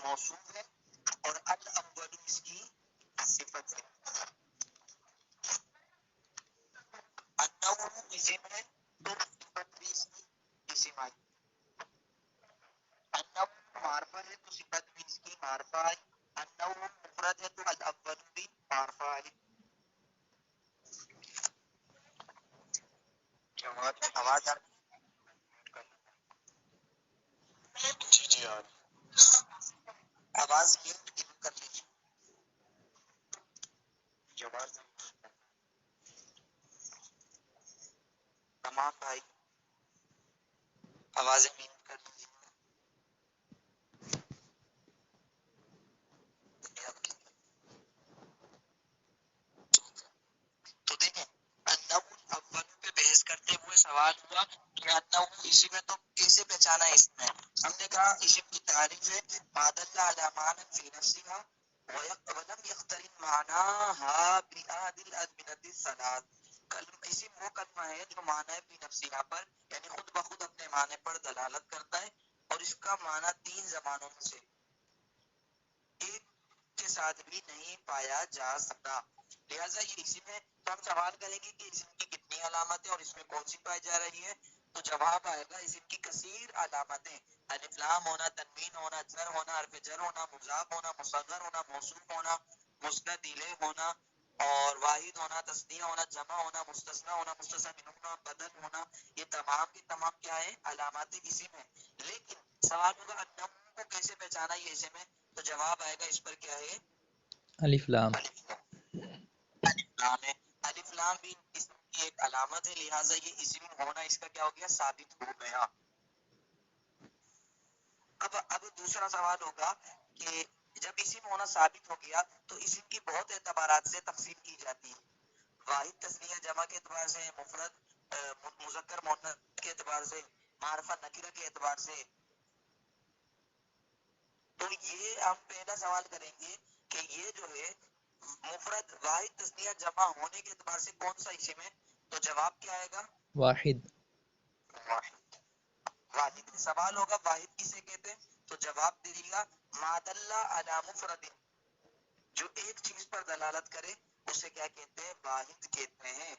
موصوف ہے اور الاول اس کی صفت ہے. النوع اسم ہے تو صفت بھی اس کی اسم آئی. النوع معرفہ ہے تو صفت بھی اس کی معرفہ آئی. النوع مفرد ہے تو الاول بھی معرفہ آئی. آواز آ جی جی آواز میوٹ کر لیجیے. جواز تمام بھائی آوازیں میوٹ کر لیجیے. تو دیکھیں النوع الاول پہ بحث کرتے ہوئے سوال ہوا کہ النوع اسی میں تو کیسے پہچانا ہے اس میں. ہم نے کہا اسم کی تعریف ہے ما دل علی معنی فی نفسها ولم یقترن معناها بأحد الازمنة الثلاث. اسم وہ کلمہ ہے جو معنی فی نفسها پر یعنی خود بخود اپنے معنی پر دلالت کرتا ہے اور اس کا معنی تین زمانوں میں سے ایک کے ساتھ بھی نہیں پایا جا سکتا. لہٰذا یہ اسم ہے. تو ہم سوال کریں گے کہ اسم کی کتنی علامتیں اور اس میں کون سی پائی جا رہی ہے. تو جواب آئے گا اسم کی کثیر علامتیں. الف لام ہونا، تنوین ہونا، جر ہونا، حرف جر ہونا، مضاف ہونا، مصغر ہونا، موصوف ہونا، مسند الیہ ہونا اور واحد ہونا، تثنیہ ہونا، جمع ہونا، مستثنی ہونا، مستثنی منہ ہونا، بدل ہونا. یہ تمام کی تمام کیا ہے؟ علامات اسم ہے. لیکن سوال ہوگا النوع کو کیسے پہچانا یہ اسم ہے. تو جواب آئے گا اس پر کیا ہے؟ الف لام. الف لام ہے. الف لام بھی اسم کی ایک علامت ہے. لہٰذا یہ اسم ہونا اس کا کیا ہو گیا؟ ثابت ہو گیا. اب دوسرا سوال ہوگا کہ جب اسم ہونا ثابت ہو گیا تو اسم کی بہت اعتبارات سے تقسیم کی جاتی ہے. واحد، تثنیہ، جمع کے اعتبار سے، مفرد، مذکر مؤنث کے اعتبار سے، معرفہ نکرہ کے اعتبار سے. تو یہ ہم پہلا سوال کریں گے کہ یہ جو ہے مفرد، واحد، تثنیہ، جمع ہونے کے اعتبار سے کون سا اسم ہے. تو جواب کیا آئے گا؟ واحد. واحد. واحد. سوال ہوگا واحد کسے کہتے ہیں. تو جواب دیجیے گا ما دل علی مفرد، جو ایک چیز پر دلالت کرے اسے کیا کہتے ہیں؟ واحد کہتے ہیں.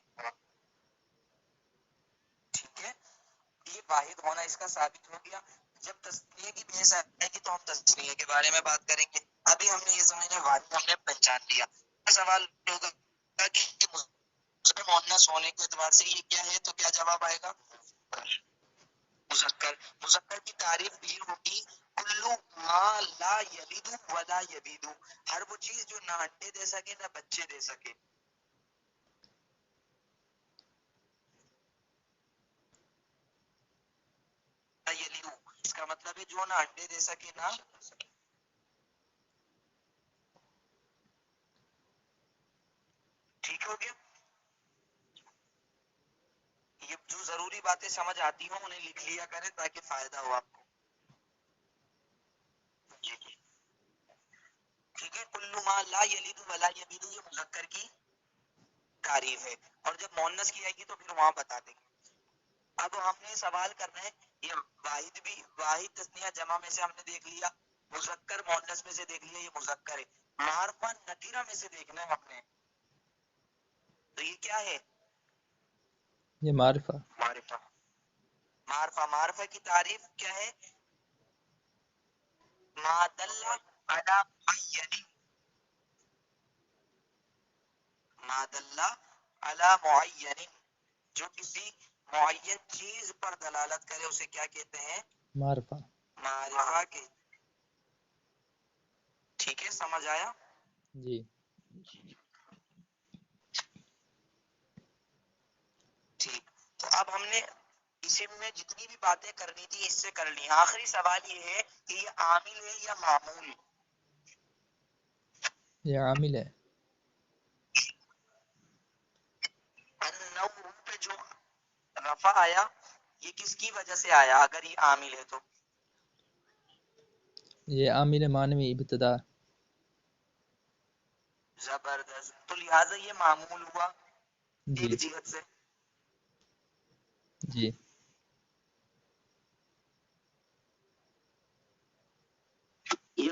ٹھیک ہے، یہ واحد ہونا اس کا ثابت ہو گیا. جب تسنیہ کی بحث آئے گی تو ہم تسنیہ کے بارے میں بات کریں گے. ابھی ہم نے یہ سمجھا واحد ہم نے پہچان لیا. سوال ہوگا کہ مؤنث ہونے کے اعتبار سے یہ کیا ہے. تو کیا جواب آئے گا؟ مذکر. مذکر کی تعریف یہ ہوگی کلو ما لا یلد ولا یبید، ہر وہ چیز جو نہ انڈے دے سکے نہ بچے دے سکے. یلد اس کا مطلب ہے جو نہ انڈے دے سکے نہ. ٹھیک ہو گیا. یہ جو ضروری باتیں سمجھ آتی ہوں انہیں لکھ لیا کریں تاکہ فائدہ ہو آپ کو. جی جی ٹھیک ہے. کلو ما لا یلد ولا یبید یہ مذکر کی تعریف ہے اور جب مؤنث کی آئے گی تو پھر وہاں بتا دیں گے. اب ہم نے سوال کرنا ہے یہ واحد بھی، واحد تثنیہ جمع میں سے ہم نے دیکھ لیا، مذکر مؤنث میں سے دیکھ لیا یہ مذکر ہے. معرفہ نکرہ میں سے دیکھنا ہے ہم نے. تو یہ کیا ہے؟ یہ معرفہ. معرفہ. معرفہ. معرفہ کی تعریف کیا ہے؟ ما دل علی معین، ما دل علی معین، جو کسی معین چیز پر دلالت کرے اسے کیا کہتے ہیں؟ معرفہ. معرفہ کے. ٹھیک ہے، سمجھ آیا؟ جی. ٹھیک. تو اب ہم نے اسم میں جتنی بھی باتیں کرنی تھی اس سے کر لی. آخری سوال یہ ہے کہ یہ عامل ہے یا معمول؟ یہ عامل ہے. النوع پہ جو رفع آیا یہ کس کی وجہ سے آیا اگر یہ عامل ہے تو؟ یہ عامل معنوی ابتدا. زبردست. تو لہٰذا یہ معمول ہوا جی. ایک جہت سے. جی. یہ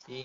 3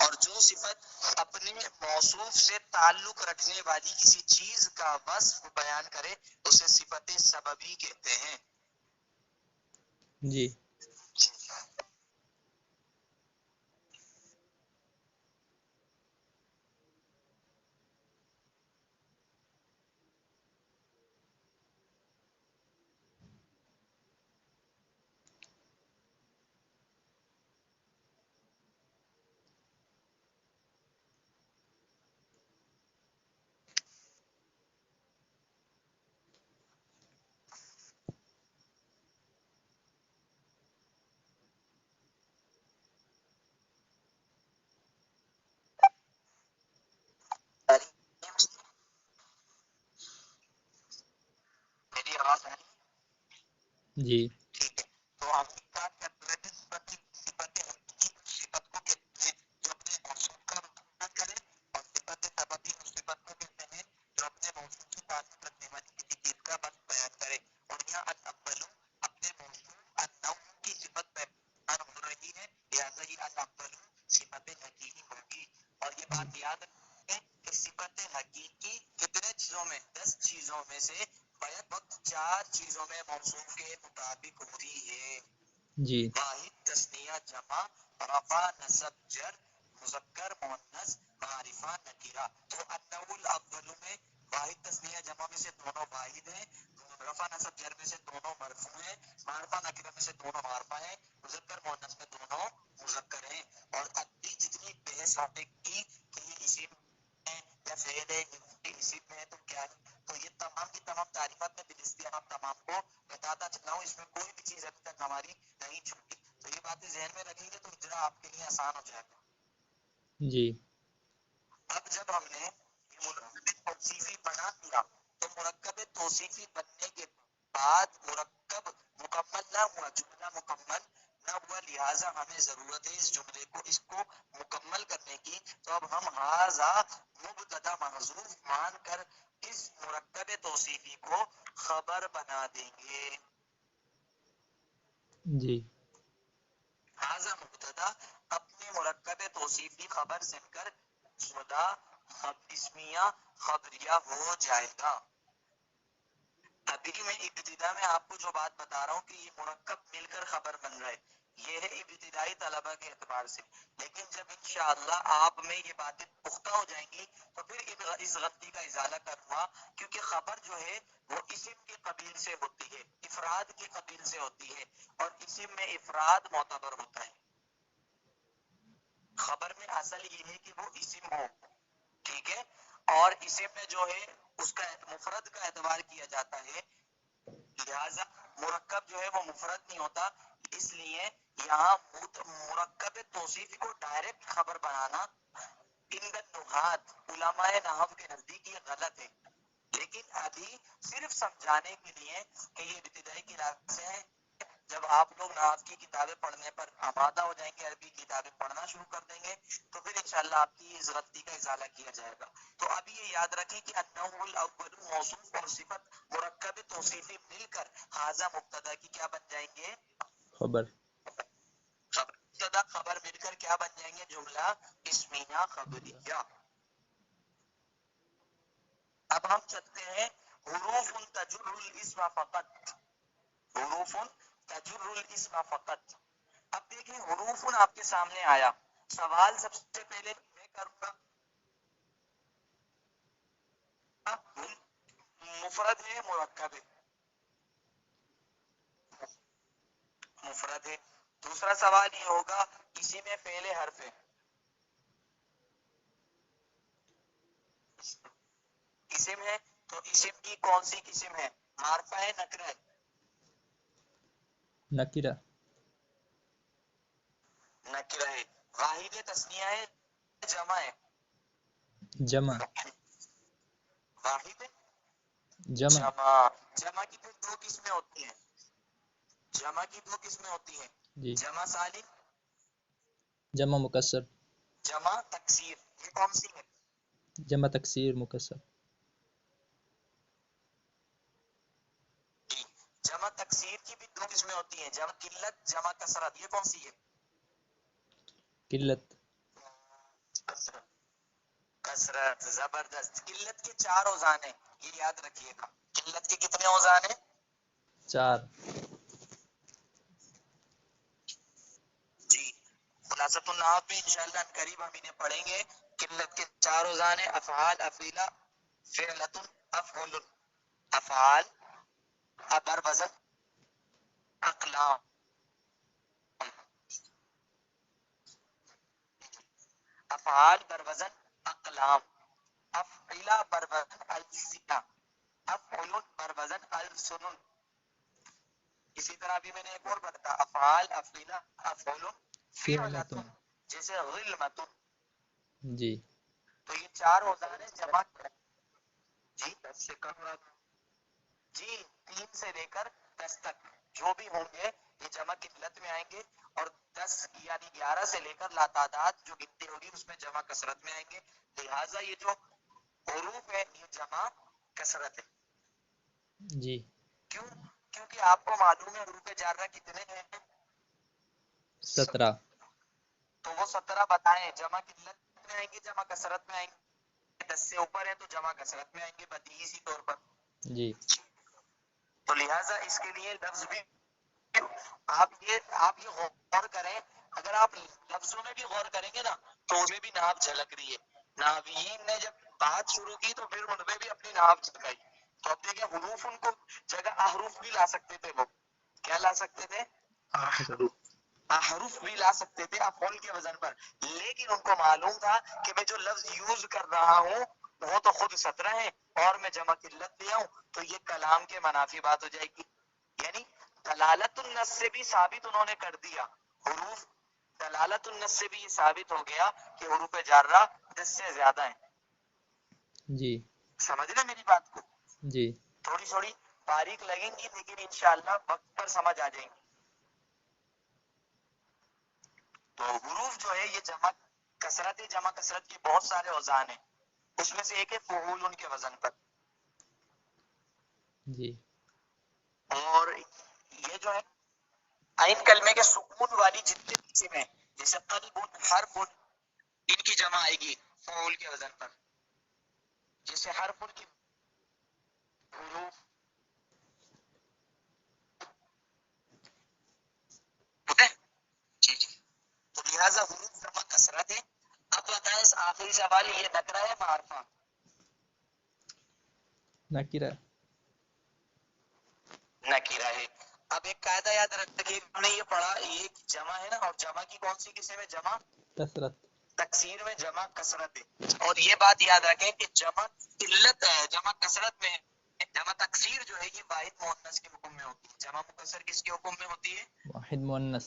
اور جو صفت اپنے موصوف سے تعلق رکھنے والی کسی چیز کا وصف بیان کرے اسے صفت سببی کہتے ہیں. جی میری آواز ہے جی ٹھیک ہے. تو ہم بات کر رہے تھے صفت حقیقی صفت کو کہتے ہیں جو اپنے موصوف کا بیان کرے اور صفت سببی اس صفت کو کہتے ہیں جو اپنے موصوف سے تعلق رکھنے والی کسی چیز کا بس بیان کرے. اور یہاں الاول اپنے موصوف النوع کی صفت بیان ہو رہی ہے لہٰذا یہ الاول صفت حقیقی ہوگی. اور یہ بات یاد رکھیں کہ صفت حقیقی کتنے چیزوں میں 10 چیزوں میں سے بیک وقت 4 چیزوں میں موصوف کے مطابق ہوتی ہے. جی واحد تثنیہ جمع رفع نصب جر مذکر مؤنث معرفہ نکرہ. تو النوع الاول میں واحد تثنیہ جمع میں سے دونوں واحد ہیں, رفع نصب جر میں سے دونوں مرفوع ہیں, معرفہ نکرہ میں سے دونوں معرفہ ہیں, مذکر مؤنث میں دونوں مذکر ہیں. اور ادھی جتنی بحث آپ نے کی کہ یہ اسم ہے یا فعل ہے یہ اسم ہے تو کیا ہے, تو یہ تمام کی تمام تعریفات میں بالاسطیاب آپ تمام کو بتاتا چلا ہوں. اس میں کوئی بھی چیز ابھی تک ہماری نہیں چھوٹی. تو یہ باتیں ذہن میں رکھیں گے تو اجرا آپ کے لیے آسان ہو جائے گا. جی اب جب ہم نے مرکب توصیفی بنا دیا تو مرکب توصیفی بننے کے بعد مرکب مکمل نہ ہوا, جملہ مکمل نہ ہوا, لہٰذا ہمیں ضرورت ہے اس جملے کو اس کو مکمل کرنے کی. تو اب ہم ھذا مبتدا محذوف مان کر اس مرکب توصیفی کو خبر بنا دیں گے. جی ھذا مبتدا اپنے مرکب توصیفی خبر سے کر خدا اسمیہ خبریہ ہو جائے گا. ابھی میں ابتدا میں آپ کو جو بات بتا رہا ہوں کہ یہ مرکب مل کر خبر بن رہا ہے, یہ ہے ابتدائی طلبہ کے اعتبار سے. لیکن جب انشاءاللہ آپ میں یہ باتیں پختہ ہو جائیں گی تو پھر اس غلطی کا ازالہ کروں گا, کیونکہ خبر جو ہے وہ اسم کے قبیل سے ہوتی ہے, افراد کے قبیل سے ہوتی ہے, اور اسم میں افراد معتبر ہوتا ہے. خبر میں اصل یہ ہے کہ وہ اسم ہو, ٹھیک ہے, اور اسم میں جو ہے اس کا مفرد کا اعتبار کیا جاتا ہے, لہذا مرکب جو ہے وہ مفرد نہیں ہوتا. اس لیے یہاں مرکب توصیفی کو ڈائریکٹ خبر بنانا نحات علماء نحو کے نزدیک یہ غلط ہے. لیکن ابھی صرف سمجھانے کے لیے کہ یہ ابتدائی کلاس ہیں, جب آپ لوگ نحو کی کتابیں پڑھنے پر آمادہ ہو جائیں گے, عربی کتابیں پڑھنا شروع کر دیں گے, تو پھر انشاءاللہ آپ کی اس غلطی کا ازالہ کیا جائے گا. تو ابھی یہ یاد رکھیں کہ النوع الاول موصوف اور صفت مرکب توصیفی مل کر ھذا مبتدا کی کیا بن جائیں گے, خبر. مبتدا خبر مل کر کیا بن جائیں گے, جملہ اسمیہ خبریہ. اب ہم چلتے ہیں حروف تجر الاسم فقط, حروف تجر الاسم فقط. اب دیکھیں حروف آپ کے سامنے آیا, سوال سب سے پہلے میں کروں گا, مفرد ہے مرکب ہے, مفرد ہے. دوسرا سوال یہ ہوگا اسی میں فعل حرف ہے, اسم ہے, تو اسم کی کون سی قسم ہے, معرفہ ہے نکرہ ہے, نکرہ. نکرہ ہے. واحد تثنیہ ہے جمع ہے, جمع. واحد جمع. جمع. جمع کی پھر دو قسمیں ہوتی ہیں, جمع کی دو قسمیں ہوتی ہیں, جی جمع سالم, جمع مکسر. جمع تکسیر. یہ کون سی ہے, جمع تکسیر مکسر. جمع تکسیر کی بھی دو قسمیں ہوتی ہیں, جمع قلت جمع کثرت. یہ کون سی ہے, قلت. کثرت، زبردست. قلت کے 4 اوزان ہیں، یہ یاد رکھیے گا. قلت کے کتنے اوزان ہیں؟ 4. جی خلاصۃ النحو میں انشاءاللہ قریب ہم انہیں پڑھیں گے. قلت کے 4 اوزان ہیں، افعال، افعیلہ، فعلۃ، افعل. افعال بر وزن اقلام. افعال بر وزن اقلام. افعیلہ بر وزن السنہ. افعل بر وزن السنن. اسی طرح بھی میں نے ایک اور بتایا، افعال، افعیلہ، افعل، فعلۃ، فعلۃ. جیسے غلمۃ. جی. تو یہ 4 اوزان ہیں جمع. جی 10 سے کم رہا. جی 3 سے لے کر 10 تک جو بھی ہوں گے یہ جمع قلت میں آئیں گے، اور 10 یعنی 11 سے لے کر لاتعداد جو گنتی ہوگی اس میں جمع کثرت میں آئیں گے. لہٰذا یہ جو حروف ہے یہ جمع کثرت ہے. جی. کیوں؟ کیونکہ آپ کو معلوم ہے حروف جارہ کتنے ہیں؟ 17. تو وہ 17 بتائیں، جمع قلت میں آئیں گے جمع کثرت میں آئیں گے؟ 10 سے اوپر ہے تو جمع کثرت میں آئیں گے بدیہی سی طور پر. جی. تو لہٰذا اس کے لیے لفظ بھی آپ یہ غور کریں. اگر آپ لفظوں میں بھی غور کریں گے نا تو اس میں بھی نحو جھلک رہی ہے. نحویین نے جب بات شروع کی تو پھر ان میں بھی اپنی نحو جھلکائی. تو اب دیکھیں حروف ان کو جگہ احرف بھی لا سکتے تھے. وہ کیا لا سکتے تھے؟ احرف بھی لا سکتے تھے افعول کے وزن پر، لیکن ان کو معلوم تھا کہ میں جو لفظ یوز کر رہا ہوں وہ تو خود 17 ہے اور میں جمع قلت لے آؤں تو یہ کلام کے منافی بات ہو جائے گی. یعنی دلالت النص سے بھی ثابت انہوں نے کر دیا حروف. دلالت النص سے بھی یہ ثابت ہو گیا کہ حروف جارہ 10 سے زیادہ ہیں. جی. سمجھ رہے میری بات کو؟ جی. تھوڑی تھوڑی باریک لگیں گی لیکن انشاءاللہ وقت پر سمجھ آ جائیں گی. تو حروف جو ہے یہ جمع کثرت ہے. جمع کثرت کے بہت سارے اوزان ہیں، اس میں سے ایک ہے فعول ان کے وزن پر. جی. اور یہ جو ہے عین کلمے کے سکون والی جتنے قسم ہیں جیسے قلب، حرف، ان کی جمع آئے گی فعول کے وزن پر. جیسے حرف کی حروف ہوتے ہیں. جی جی. تو لہٰذا حروف جمع کثرت ہے. اب بتائیں اس آخری سوال یہ نکرہ ہے معرفہ؟ نکرہ. نکرہ ہے. اب ایک قاعدہ یاد رکھیے، ہم نے یہ پڑھا یہ جمع ہے نا، اور جمع کی کون سی قسم ہے؟ جمع کثرت. تکسیر میں جمع کثرت ہے. اور یہ بات یاد رکھیں کہ جمع قلت ہے، جمع کثرت میں ہے. جمع تکسیر جو ہے یہ واحد مؤنث کے حکم میں ہوتی ہے. جمع مکسر کس کے حکم میں ہوتی ہے؟ واحد مؤنث.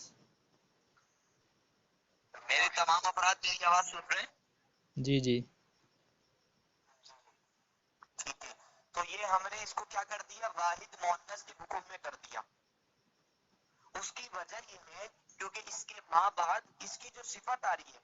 میرے تمام افراد میری آواز سن رہے ہیں؟ جی. جی. ٹھیک ہے. تو یہ ہم نے اس کو کیا کر دیا؟ واحد مؤنث کے حکم میں کر دیا. اس کی وجہ یہ ہے کیونکہ اس کے ماں بعد اس کی جو صفت آ رہی ہے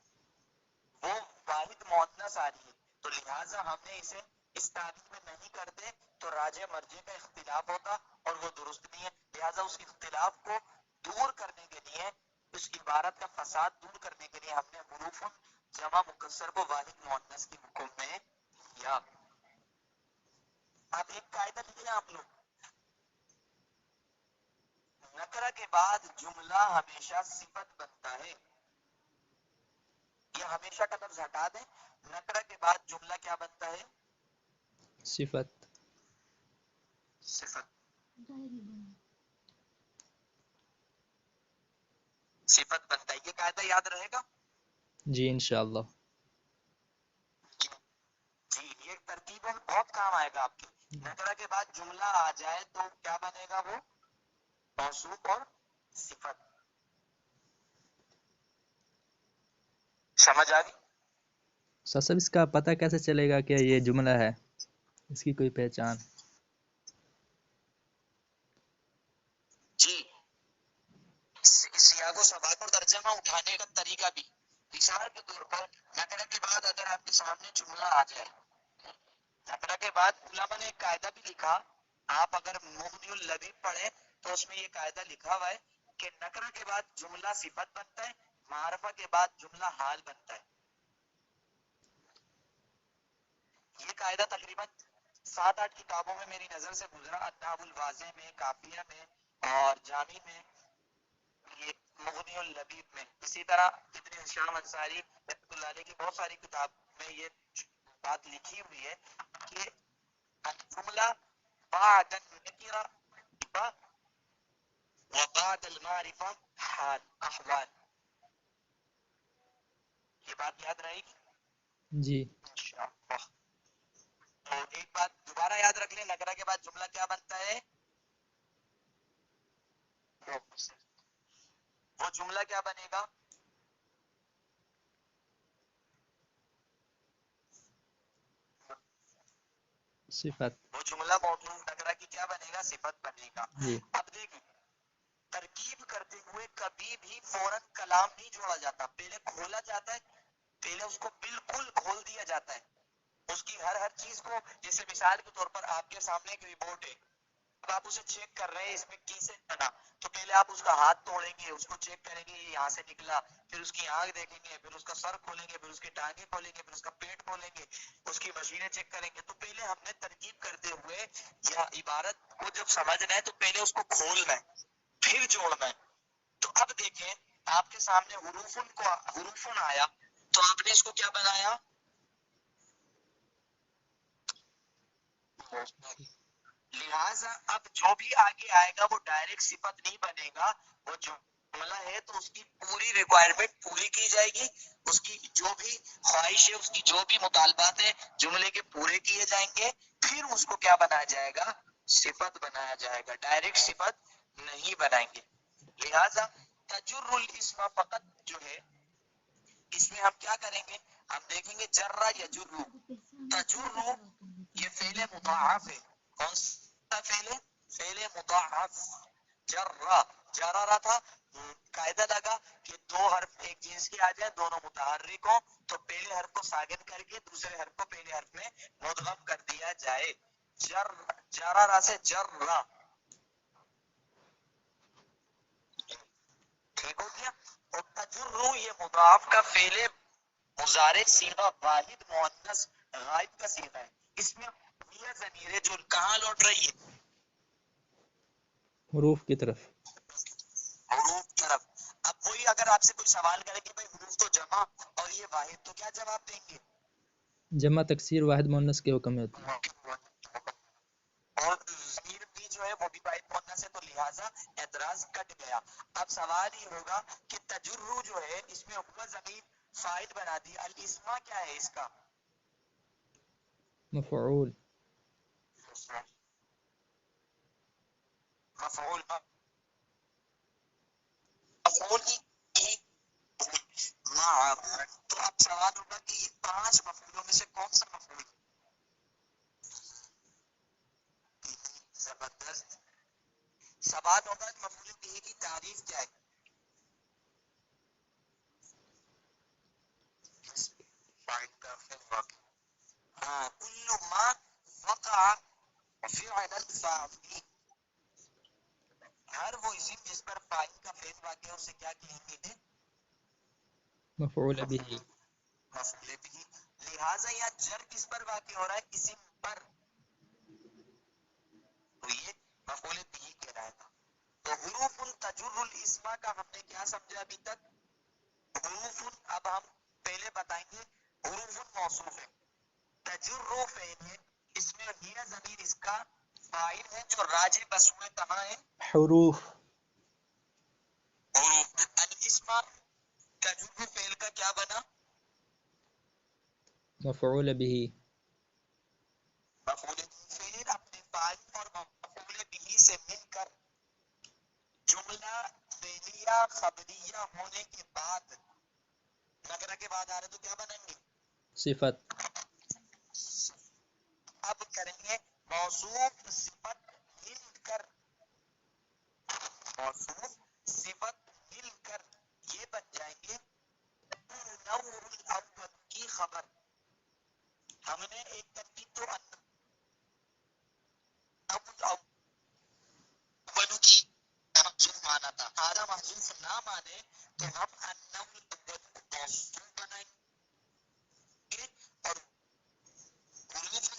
وہ واحد مؤنث آ رہی ہے. تو لہٰذا ہم نے اسے اس تعریف میں نہیں کرتے تو راجع مرجع کا اختلاف ہوتا اور وہ درست نہیں ہے. لہٰذا اس اختلاف کو دور کرنے کے لیے، اس عبارت کا فساد دور کرنے کے لیے ہم نے حروف جمع مکسر کو واحد مؤنث کے حکم میں کیا. اب ایک قاعدہ لکھیں آپ لوگ، نکرہ کے بعد جملہ ہمیشہ صفت بنتا ہے. یہ ہمیشہ کا لفظ ہٹا دیں، نکرہ کے بعد جملہ کیا بنتا ہے؟ صفت. صفت. صفت بنتا ہے. یہ قاعدہ یاد رہے گا؟ جی انشاءاللہ. جی یہ ترکیب بہت کام آئے گا آپ کے. نکرہ کے بعد جملہ آ جائے تو کیا بنے گا؟ وہ موصوف اور صفت. سمجھ آ گئی؟ سب اس کا پتہ کیسے چلے گا کہ یہ جملہ ہے؟ اس کی کوئی پہچان؟ جی سیاق و سباق اور ترجمہ اٹھانے کا طریقہ بھی، مثال کے طور پر نکرہ کے بعد اگر آپ کے سامنے جملہ آ جائے، نکرہ کے بعد علماء نے ایک قاعدہ بھی لکھا، آپ اگر مغنی اللبیب پڑھیں تو اس میں یہ قاعدہ لکھا ہوا ہے کہ نکرہ کے بعد جملہ صفت بنتا ہے، معرفہ کے بعد جملہ حال بنتا ہے. قاعدہ تقریباً 7-8 کتابوں میں میری نظر سے گزرا، النحو الواضح میں، کافیہ میں اور جامی میں، یہ مغنی اللبیب میں. اسی طرح ابن ہشام انصاری رحمۃ اللہ علیہ کی بہت ساری کتاب میں یہ بات لکھی ہوئی ہے کہ الجملہ بعد النکرہ صفہ وبعد المعرفہ حال احوال. یہ بات یاد رہے گی جی. انشاءاللہ. تو ایک بات دوبارہ یاد رکھ لیں، نکرہ کے بعد جملہ کیا بنتا ہے؟ وہ جملہ کیا بنے گا؟ صفت. وہ جملہ موصوف نکرہ کی کیا بنے گا؟ صفت بنے گا. جی. اب دیکھیں ترکیب کرتے ہوئے کبھی بھی فوراً کلام نہیں جوڑا جاتا، پہلے کھولا جاتا ہے، پہلے اس کو بالکل کھول دیا جاتا ہے، اس کی ہر چیز کو. جیسے مثال کے طور پر آپ کے سامنے ایک رپورٹ ہے، اب آپ اسے چیک کر رہے ہیں اس میں کیسے بنا، تو پہلے آپ اس کا ہاتھ توڑیں گے، اس کو چیک کریں گے یہ یہاں سے نکلا، پھر اس کی آنکھ دیکھیں گے، پھر اس کا سر کھولیں گے، پھر اس کی ٹانگیں کھولیں گے، پھر اس کا پیٹ کھولیں گے، اس کی مشینیں چیک کریں گے. تو پہلے ہم نے ترکیب کرتے ہوئے یا عبارت کو جب سمجھنا ہے تو پہلے اس کو کھولنا ہے پھر جوڑنا ہے. تو اب دیکھیں آپ کے سامنے حروفن آیا تو آپ نے اس کو کیا بنایا؟ لہٰذا اب جو بھی آگے آئے گا وہ ڈائریکٹ صفت نہیں بنے گا، وہ جملہ ہے تو اس کی پوری ریکوائرمنٹ پوری کی جائے گی، اس کی جو بھی خواہش ہے، اس کی جو بھی مطالبات ہیں جملے کے پورے کیے جائیں گے، پھر اس کو کیا بنایا جائے گا؟ صفت بنایا جائے گا، ڈائریکٹ صفت نہیں بنائیں گے. لہٰذا تجر الاسم فقط جو ہے اس میں ہم کیا کریں گے؟ ہم دیکھیں گے جرہ یجر، تجر یہ فعل مضاعف ہے. کون سا فعل ہے؟ فعل مضاعف. جرہ جرارہ تھا، قاعدہ لگا کہ دو حرف ایک جنس کے آ جائے دونوں متحرک ہوں تو پہلے حرف کو ساکن کر کے دوسرے حرف کو پہلے حرف میں مدغم کر دیا جائے. جرارہ سے جرہ، ٹھیک ہو گیا. اور تجر یہ مضاعف کا فعل مضارع صیغہ واحد مؤنث غائب کا صیغہ ہے. اس میں یہ ضمیر جو کہاں لوٹ رہی ہے؟ حروف کی طرف. حروف کی طرف. اب وہی اگر آپ سے کوئی سوال کرے کہ بھائی حروف تو جمع اور یہ واحد، تو کیا جواب دیں گے؟ جمع تکسیر واحد مؤنث کے حکم میں ہوتی ہے. اور ضمیر بھی جو ہے وہ بھی واحد مؤنث ہے، تو لہٰذا اعتراض کٹ گیا. اب سوال یہ ہوگا کہ تجرو جو ہے اس میں ہوا ضمیر فاعل بنا دی، الاسما کیا ہے اس کا؟ مفعول. مفعول. مفعول کی تو اب سوال ہوگا کہ یہ 5 مفعولوں میں سے کون سا مفعول؟ زبردست. سوال ہوگا کہ مفعول به کی تعریف کیا ہے؟ ہاں، کل ما وقع فعل الفاعل، ہر وہ اسم جس پر فاعل کا فعل واقع ہے اسے کیا کہیں گے؟ مفعول به. مفعول به. لہٰذا یا جر کس پر واقع ہو رہا ہے؟ اسم پر، تو یہ مفعول به کہلائے گا. تو حروف تجر الاسم کا ہم نے کیا سمجھا ابھی تک؟ حروف اب ہم پہلے بتائیں گے حروف موصوف ہے، تجر فعل ہے، اس میں ہی ضمیر اس کا فاعل ہے جو راجع بس ہوئے کہاں ہے؟ حروف. حروف. الاسم تجر فعل کا کیا بنا؟ مفعول به. مفعول فعل اپنے فاعل اور مفعول به سے مل کر جملہ فعلیہ خبریہ ہونے کے بعد نکرہ کے بعد آ رہے تو کیا بنیں گے؟ صفت. اب کریں گے موصوف صفت مل کر، موصوف صفت مل کر یہ بن جائیں گے نور الاول کی خبر. ہم نے ایک ترکیب تو اول کی محذوف مانا تھا، آدھا محذوف نہ مانے تو ہم النور الاول کو موصوف بنائیں گے اور حروف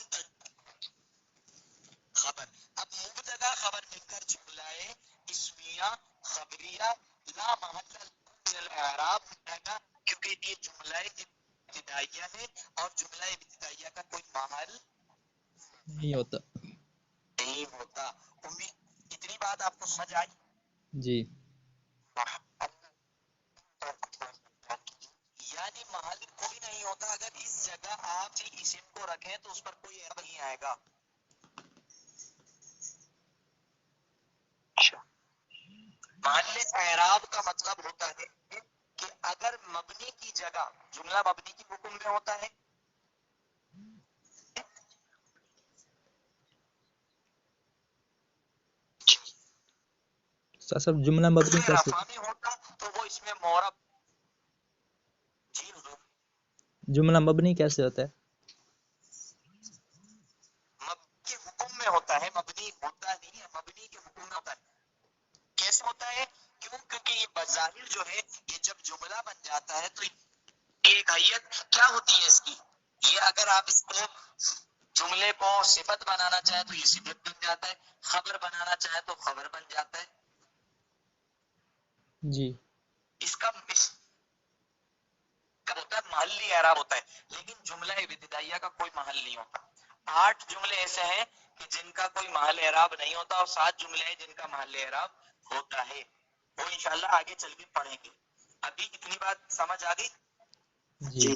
جملہ ابتدائیہ کا کوئی محل نہیں ہوتا. نہیں ہوتا. امید اتنی بات آپ کو سمجھ آئی؟ جی. یعنی محل کوئی نہیں ہوتا. اگر اس جگہ آپ اسم کو رکھیں تو اس پر کوئی اعراب نہیں آئے گا. محل اعراب کا مطلب ہوتا ہے کہ اگر مبنی کی جگہ جملہ مبنی کی حکم میں ہوتا ہے صاحب جملہ مبنی کیسے؟ رفع میں ہوتا تو وہ اس میں معرب. جی حضور. جملہ مبنی کیسے ہوتا ہے؟ مبنی کے حکم میں ہوتا ہے. مبنی ہوتا نہیں ہے, مبنی کے حکم میں ہوتا ہے. کیسے ہوتا ہے؟ کیونکہ یہ بظاہر جو ہے یہ جب جملہ بن جاتا ہے تو ایک حیت کیا ہوتی ہے اس کی. یہ اگر آپ اس کو جملے کو صفت بنانا چاہے تو یہ صفت بن جاتا ہے, خبر بنانا چاہے تو خبر بن جاتا ہے. جی. اس کا ہوتا ہے محلی اعراب ہوتا ہے, لیکن جملہ ابتدائیہ کا کوئی محل نہیں ہوتا. 8 جملے ایسے ہیں کہ جن کا کوئی محل اعراب نہیں ہوتا اور 7 جملے ہیں جن کا محل اعراب ہوتا ہے. وہ انشاءاللہ آگے چل کے پڑھیں گے. ابھی اتنی بات سمجھ آ گئی؟ جی.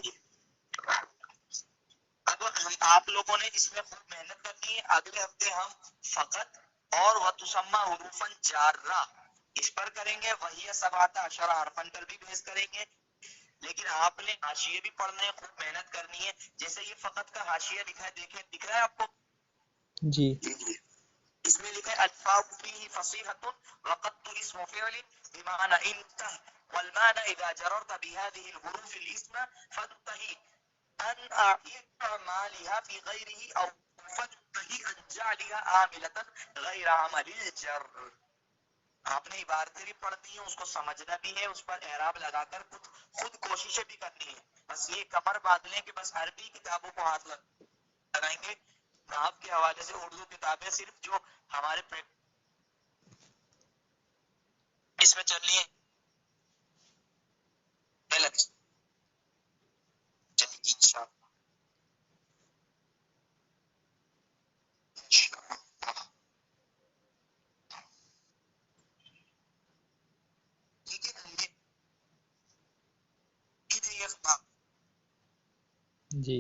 اب آپ لوگوں نے اس میں خوب محنت کرنی ہے. اگلے ہفتے ہم فقط اور وتسمى حروفا جارہ اس پر کریں گے. وہی 17 حرفن پر بھی بحث کریں گے. لیکن آپ نے حاشیے بھی پڑھنے ہیں, خوب محنت کرنی ہے. جیسے یہ فقط کا حاشیہ لکھا ہے, دیکھیں دکھ رہا ہے آپ کو؟ جی. اس میں لکھا ہے الفاظ فيه فصيحة وقد اسم فعل بمعنى انتهى والمعنى اذا جررت بهذه الحروف الاسم فانتهي ان اعمالها في غيره او فانتهي ان جعلها عاملة غير عمل الجر. آپ نے عبارتیں بھی پڑھنی ہیں, اس کو سمجھنا بھی ہے, اس پر اعراب لگا کر خود کوششیں بھی کرنی ہے. بس یہ کمر باندھ لیں کہ بس عربی کتابوں کو ہاتھ لگائیں گے. آپ کے حوالے سے اردو کتابیں صرف جو ہمارے اس میں چل رہی ہیں جی.